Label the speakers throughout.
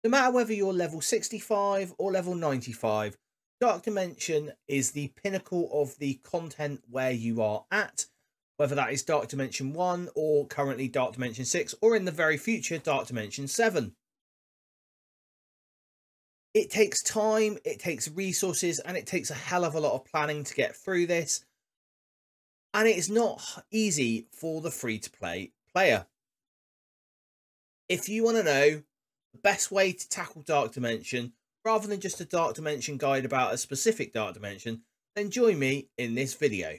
Speaker 1: No matter whether you're level 65 or level 95, Dark Dimension is the pinnacle of the content where you are at, whether that is Dark Dimension 1 or currently Dark Dimension 6 or in the very future Dark Dimension 7. It takes time, it takes resources, and it takes a hell of a lot of planning to get through this. And it is not easy for the free-to-play player. If you want to know the best way to tackle Dark Dimension, rather than just a Dark Dimension guide about a specific Dark Dimension, then join me in this video.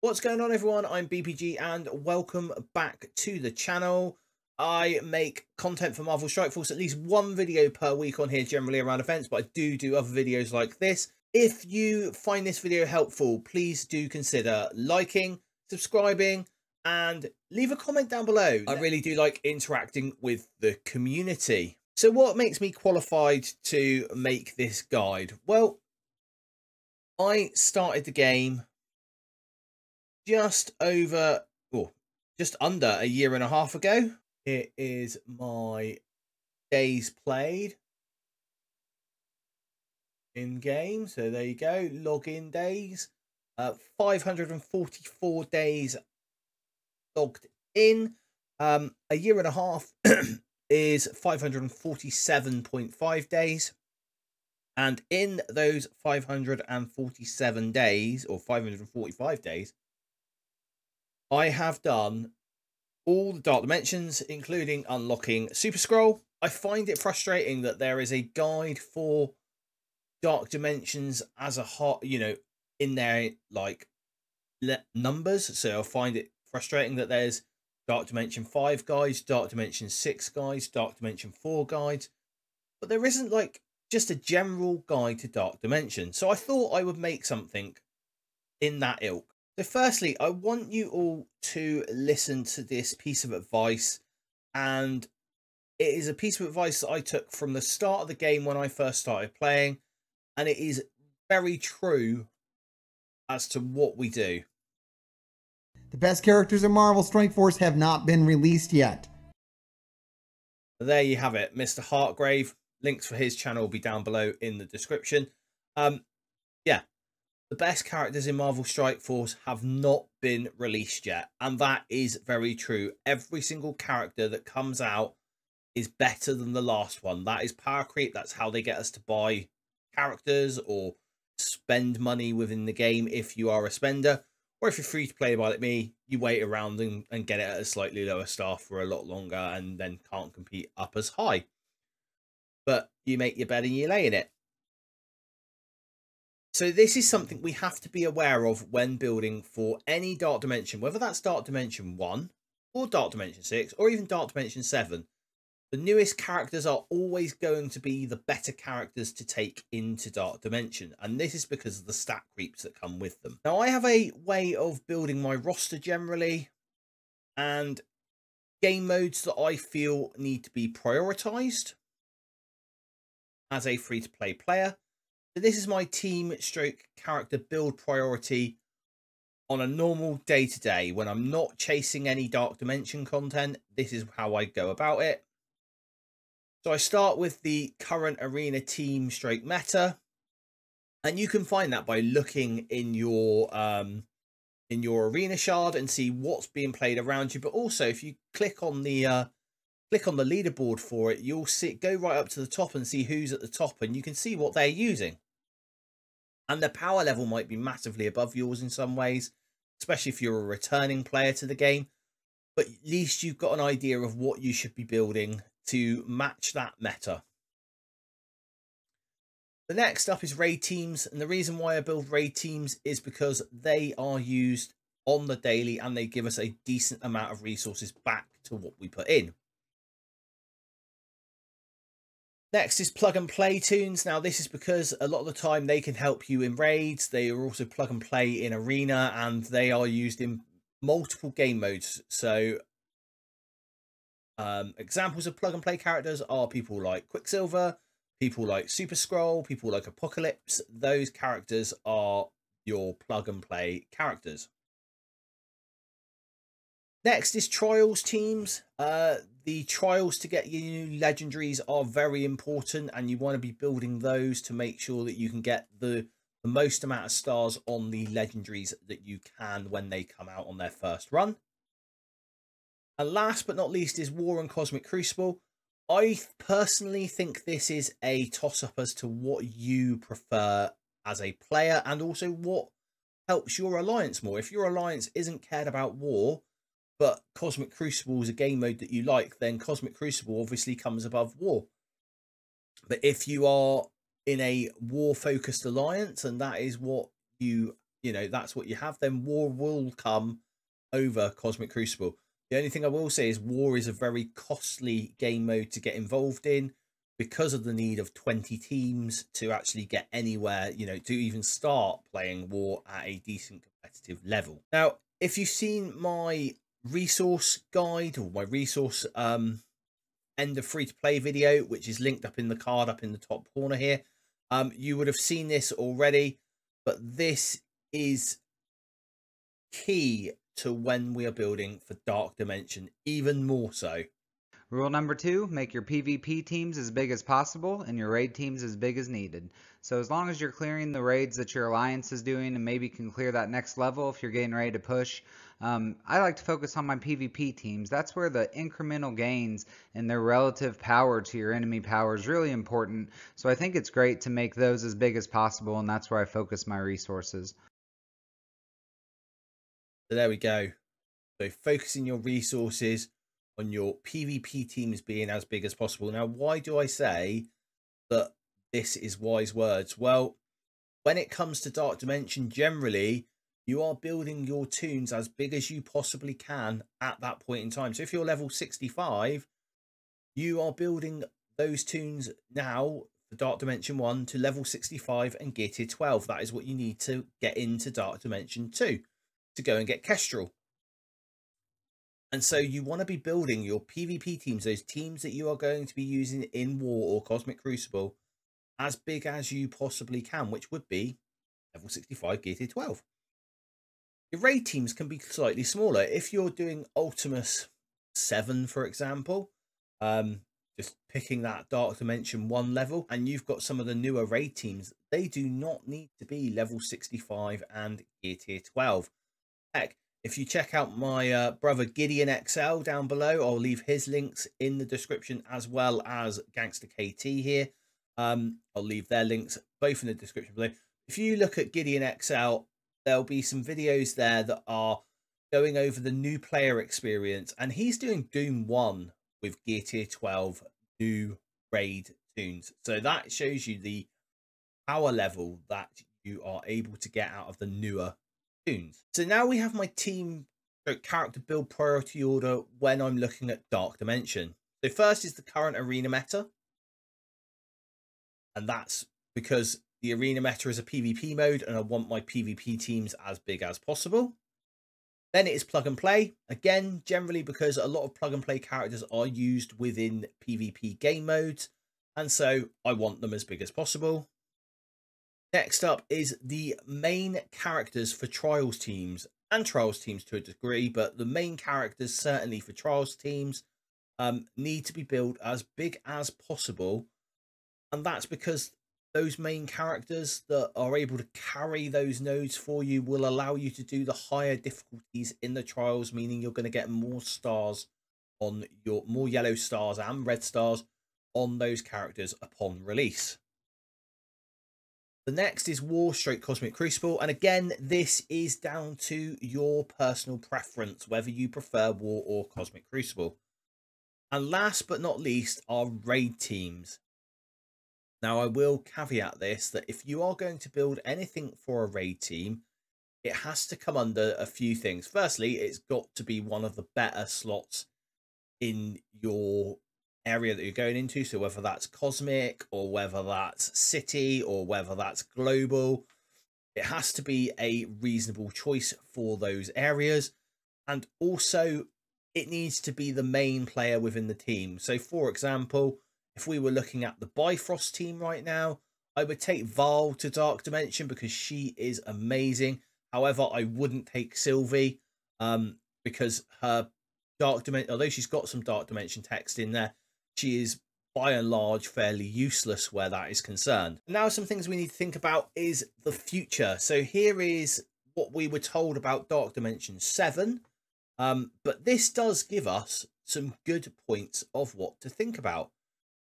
Speaker 1: What's going on, everyone? I'm BPG and welcome back to the channel. I make content for Marvel Strike Force, at least one video per week on here, generally around events, but I do other videos like this. If you find this video helpful, please do consider liking, subscribing, and leave a comment down below. I really do like interacting with the community. So what makes me qualified to make this guide? Well, I started the game just under a year and a half ago. It is my days played in game. So there you go, login days. 544 days logged in. A year and a half is 547.5 days. And in those 547 days, or 545 days, I have done all the Dark Dimensions, including unlocking Super Scroll. I find it frustrating that there is a guide for Dark Dimensions as a hot, in their like numbers. So I find it frustrating that there's Dark Dimension 5 guides, Dark Dimension 6 guides, Dark Dimension 4 guides, but there isn't like just a general guide to Dark Dimension. So I thought I would make something in that ilk. So firstly, I want you all to listen to this piece of advice, and it is a piece of advice that I took from the start of the game when I first started playing, and it is very true as to what we do.
Speaker 2: The best characters in Marvel Strike Force have not been released yet.
Speaker 1: There you have it, Mr. Hartgrave. Links for his channel will be down below in the description. Yeah. The best characters in Marvel Strike Force have not been released yet. And that is very true. Every single character that comes out is better than the last one. That is power creep. That's how they get us to buy characters or spend money within the game if you are a spender. Or if you're free to play like me, you wait around and get it at a slightly lower star for a lot longer and then can't compete up as high. But you make your bed and you lay in it. So this is something we have to be aware of when building for any Dark Dimension, whether that's Dark Dimension 1 or Dark Dimension 6 or even Dark Dimension 7. The newest characters are always going to be the better characters to take into Dark Dimension, and this is because of the stat creeps that come with them. Now, I have a way of building my roster generally, and game modes that I feel need to be prioritized as a free-to-play player. So this is my team stroke character build priority on a normal day-to-day. When I'm not chasing any Dark Dimension content, this is how I go about it. So I start with the current arena team stroke meta, and you can find that by looking in your arena shard and see what's being played around you. But also, if you click on the leaderboard for it, you'll see go right up to the top and see who's at the top, and you can see what they're using. And the power level might be massively above yours in some ways, especially if you're a returning player to the game. But at least you've got an idea of what you should be building to match that meta. The next up is raid teams, and the reason why I build raid teams is because they are used on the daily and they give us a decent amount of resources back to what we put in. Next is plug and play tunes. Now this is because a lot of the time they can help you in raids. They are also plug and play in arena, and they are used in multiple game modes. So examples of plug and play characters are people like Quicksilver, people like Super Scroll, people like Apocalypse. Those characters are your plug and play characters. Next is trials teams. The trials to get your new legendaries are very important, and you want to be building those to make sure that you can get the most amount of stars on the legendaries that you can when they come out on their first run. And last but not least is War and Cosmic Crucible. I personally think this is a toss-up as to what you prefer as a player, and also what helps your alliance more. If your alliance isn't cared about War, but Cosmic Crucible is a game mode that you like, then Cosmic Crucible obviously comes above War. But if you are in a War-focused alliance, and that is what that's what you have, then War will come over Cosmic Crucible. The only thing I will say is War is a very costly game mode to get involved in, because of the need of 20 teams to actually get anywhere, to even start playing War at a decent competitive level. Now, if you've seen my resource guide, or my resource end of free to play video, which is linked up in the card up in the top corner here, you would have seen this already, but this is key to when we are building for Dark Dimension, even more so.
Speaker 3: Rule number 2, make your PvP teams as big as possible and your raid teams as big as needed. So as long as you're clearing the raids that your alliance is doing, and maybe can clear that next level if you're getting ready to push, I like to focus on my PvP teams. That's where the incremental gains and their relative power to your enemy power is really important. So I think it's great to make those as big as possible, and that's where I focus my resources.
Speaker 1: So there we go. So focusing your resources on your PvP teams being as big as possible. Now, why do I say that this is wise words? Well, when it comes to Dark Dimension, generally, you are building your toons as big as you possibly can at that point in time. So if you're level 65, you are building those toons now for Dark Dimension 1 to level 65 and get to 12. That is what you need to get into Dark Dimension 2 to go and get Kestrel. And so you want to be building your PvP teams, those teams that you are going to be using in War or Cosmic Crucible, as big as you possibly can, which would be level 65 gear 12. Your raid teams can be slightly smaller. If you're doing Ultimus 7, for example, just picking that Dark Dimension 1 level, and you've got some of the newer raid teams, they do not need to be level 65 and gear tier 12. Heck, if you check out my brother GideonXL down below, I'll leave his links in the description, as well as Gangster KT here. I'll leave their links both in the description below. If you look at GideonXL, there'll be some videos there that are going over the new player experience, and he's doing Doom 1 with gear tier 12 new raid toons. So that shows you the power level that you are able to get out of the newer toons. So now we have my team character build priority order when I'm looking at Dark Dimension. So first is the current arena meta, and that's because the arena meta is a PvP mode and I want my PvP teams as big as possible. Then it is plug and play, again generally because a lot of plug and play characters are used within PvP game modes, and so I want them as big as possible. Next up is the main characters for Trials teams, and Trials teams to a degree, but the main characters certainly for Trials teams need to be built as big as possible, and that's because those main characters that are able to carry those nodes for you will allow you to do the higher difficulties in the Trials, meaning you're going to get more stars on your, more yellow stars and red stars on those characters upon release. The next is War / Cosmic Crucible, and again this is down to your personal preference whether you prefer War or Cosmic Crucible. And last but not least are raid teams. Now I will caveat this, that if you are going to build anything for a raid team, it has to come under a few things. Firstly, it's got to be one of the better slots in your area that you're going into, so whether that's Cosmic or whether that's City or whether that's Global, it has to be a reasonable choice for those areas. And also it needs to be the main player within the team. So for example, if we were looking at the Bifrost team right now, I would take Val to Dark Dimension because she is amazing. However, I wouldn't take Sylvie. because her dark dimension, although she's got some dark dimension text in there, she is by and large fairly useless where that is concerned. Now, some things we need to think about is the future. So here is what we were told about Dark Dimension 7, but this does give us some good points of what to think about.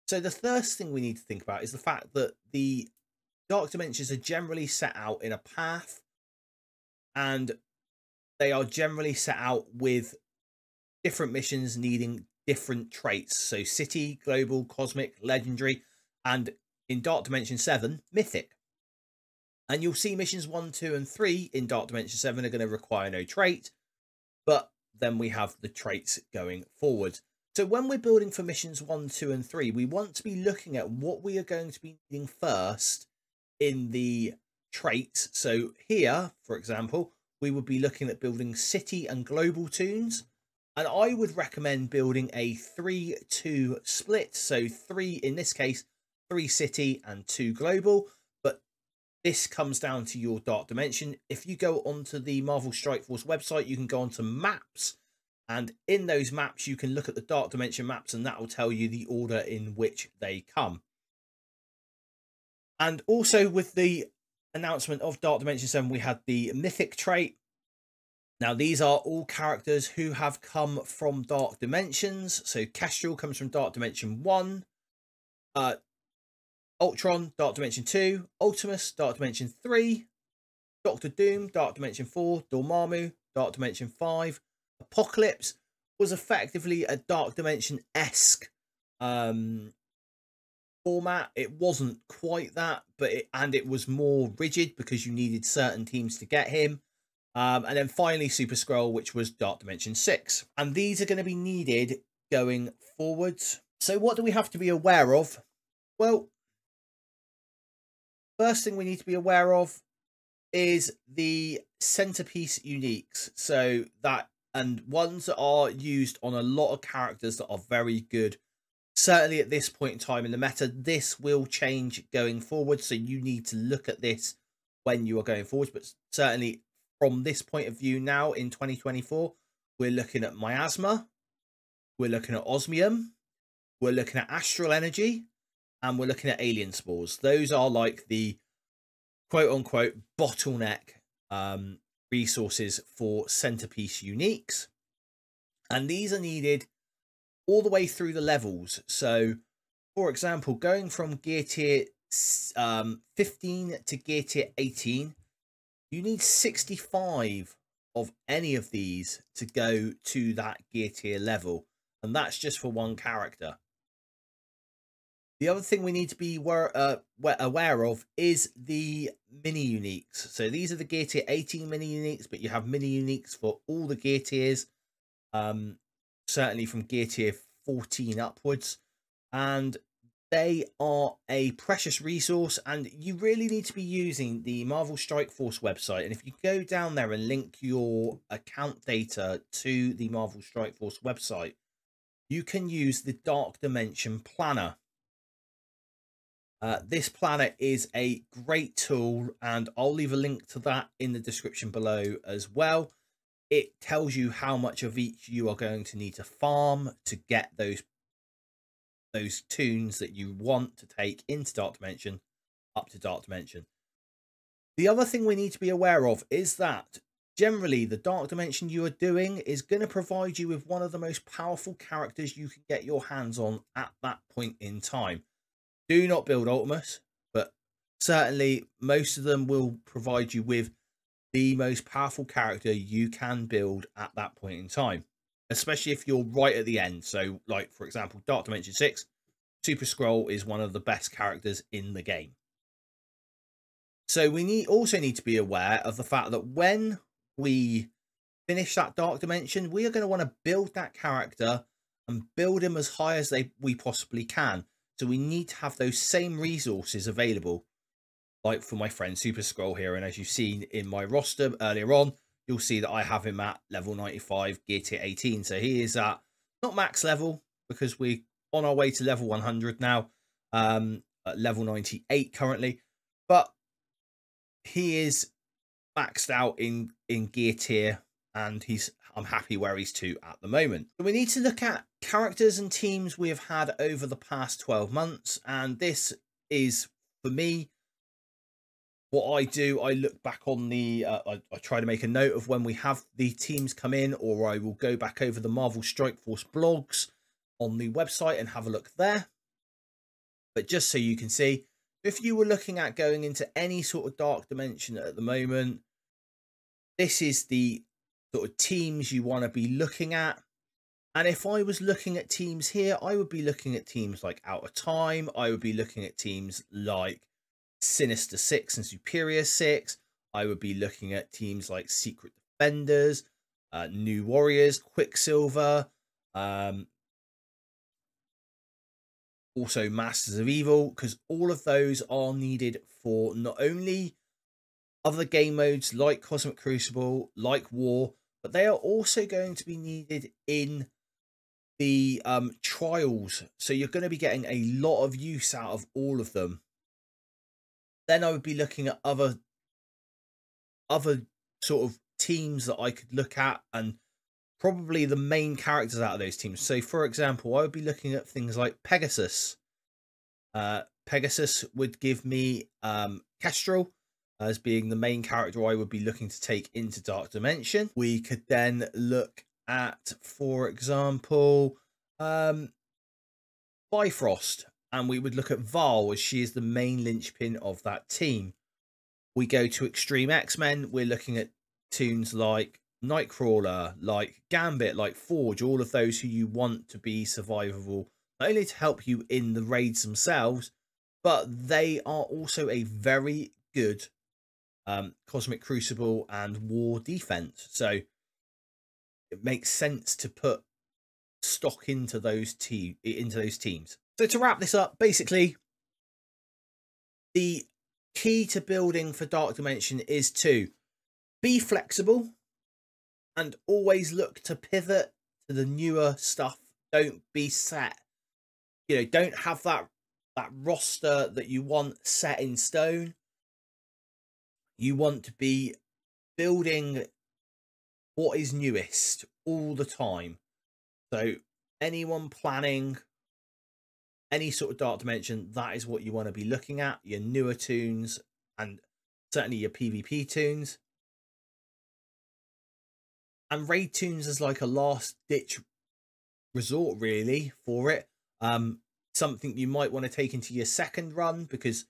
Speaker 1: So the first thing we need to think about is the fact that the Dark Dimensions are generally set out in a path, and they are generally set out with different missions needing different traits. So city, global, cosmic, legendary, and in Dark Dimension 7, mythic. And you'll see missions 1, 2, and 3 in Dark Dimension 7 are going to require no trait, but then we have the traits going forward. So when we're building for missions 1, 2, and 3, we want to be looking at what we are going to be needing first in the traits. So here, for example, we would be looking at building city and global toons. And I would recommend building a 3-2 split. So 3, in this case, 3 city and 2 global. But this comes down to your Dark Dimension. If you go onto the Marvel Strike Force website, you can go onto maps. And in those maps, you can look at the Dark Dimension maps, and that will tell you the order in which they come. And also with the announcement of Dark Dimension 7, we had the mythic trait. Now, these are all characters who have come from Dark Dimensions. So Kestrel comes from Dark Dimension 1. Ultron, Dark Dimension 2. Ultimus, Dark Dimension 3. Doctor Doom, Dark Dimension 4. Dormammu, Dark Dimension 5. Apocalypse was effectively a Dark Dimension-esque format. It wasn't quite that, but it was more rigid because you needed certain teams to get him. And then finally Super Skrull, which was Dark Dimension 6. And these are going to be needed going forwards. So what do we have to be aware of? Well, first thing we need to be aware of is the centerpiece uniques. So that, and ones that are used on a lot of characters that are very good. Certainly at this point in time in the meta, this will change going forward. So you need to look at this when you are going forward. But certainly from this point of view now in 2024, we're looking at Miasma, we're looking at Osmium, we're looking at Astral Energy, and we're looking at Alien Spores. Those are like the quote-unquote bottleneck resources for centerpiece uniques. And these are needed all the way through the levels. So, for example, going from gear tier 15 to gear tier 18, you need 65 of any of these to go to that gear tier level. And that's just for one character. The other thing we need to be aware of is the mini uniques. So these are the gear tier 18 mini uniques, but you have mini uniques for all the gear tiers. Certainly from gear tier 14 upwards. And they are a precious resource, and you really need to be using the Marvel Strike Force website. And if you go down there and link your account data to the Marvel Strike Force website, you can use the Dark Dimension Planner. This planner is a great tool, and I'll leave a link to that in the description below as well. It tells you how much of each you are going to need to farm to get those toons that you want to take into Dark Dimension up to Dark Dimension. The other thing we need to be aware of is that generally the Dark Dimension you are doing is going to provide you with one of the most powerful characters you can get your hands on at that point in time. Do not build Ultimus, but certainly most of them will provide you with the most powerful character you can build at that point in time, especially if you're right at the end. So, like, for example, Dark Dimension 6, Super Skrull is one of the best characters in the game. So we also need to be aware of the fact that when we finish that Dark Dimension, we are going to want to build that character and build him as high as we possibly can. So we need to have those same resources available, like for my friend Super Skrull here. And as you've seen in my roster earlier on, you'll see that I have him at level 95, gear tier 18. So he is at not max level, because we're on our way to level 100 now, at level 98 currently. But he is maxed out in gear tier and I'm happy where he's to at the moment. So we need to look at characters and teams we have had over the past 12 months, and this is, for me, what I do. I look back on the I try to make a note of when we have the teams come in, or I will go back over the Marvel Strike Force blogs on the website and have a look there. But just so you can see, if you were looking at going into any sort of Dark Dimension at the moment, this is the sort of teams you want to be looking at. And if I was looking at teams here, I would be looking at teams like Out of Time. I would be looking at teams like Sinister 6 and Superior 6. I would be looking at teams like Secret Defenders, New Warriors, Quicksilver, also Masters of Evil, because all of those are needed for not only other game modes like Cosmic Crucible, like War, but they are also going to be needed in the trials. So you're going to be getting a lot of use out of all of them. Then I would be looking at other sort of teams that I could look at, and probably the main characters out of those teams. So for example, I would be looking at things like Pegasus. Pegasus would give me Kestrel as being the main character I would be looking to take into Dark Dimension. We could then look at, for example, Bifrost, and we would look at Val as she is the main linchpin of that team. We go to Extreme X-Men, we're looking at tunes like Nightcrawler, like Gambit, like Forge, all of those who you want to be survivable, not only to help you in the raids themselves, but they are also a very good Cosmic Crucible and War defense. So it makes sense to put stock into those teams. So to wrap this up, basically, the key to building for Dark Dimension is to be flexible and always look to pivot to the newer stuff. Don't be set. You know, don't have that roster that you want set in stone. You want to be building what is newest all the time. So anyone planning any sort of Dark Dimension, that is what you want to be looking at. Your newer tunes, and certainly your PvP tunes. And raid tunes as like a last ditch resort really for it. Something you might want to take into your second run, because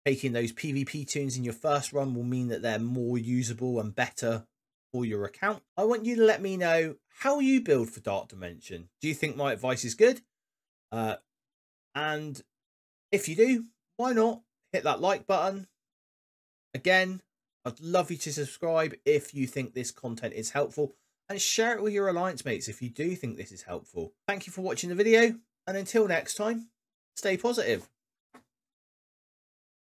Speaker 1: taking those PvP tunes in your first run will mean that they're more usable and better for your account. I want you to let me know how you build for Dark Dimension. Do you think my advice is good? And if you do, why not hit that like button? Again, I'd love you to subscribe if you think this content is helpful, and share it with your alliance mates if you do think this is helpful. Thank you for watching the video, and until next time, stay positive.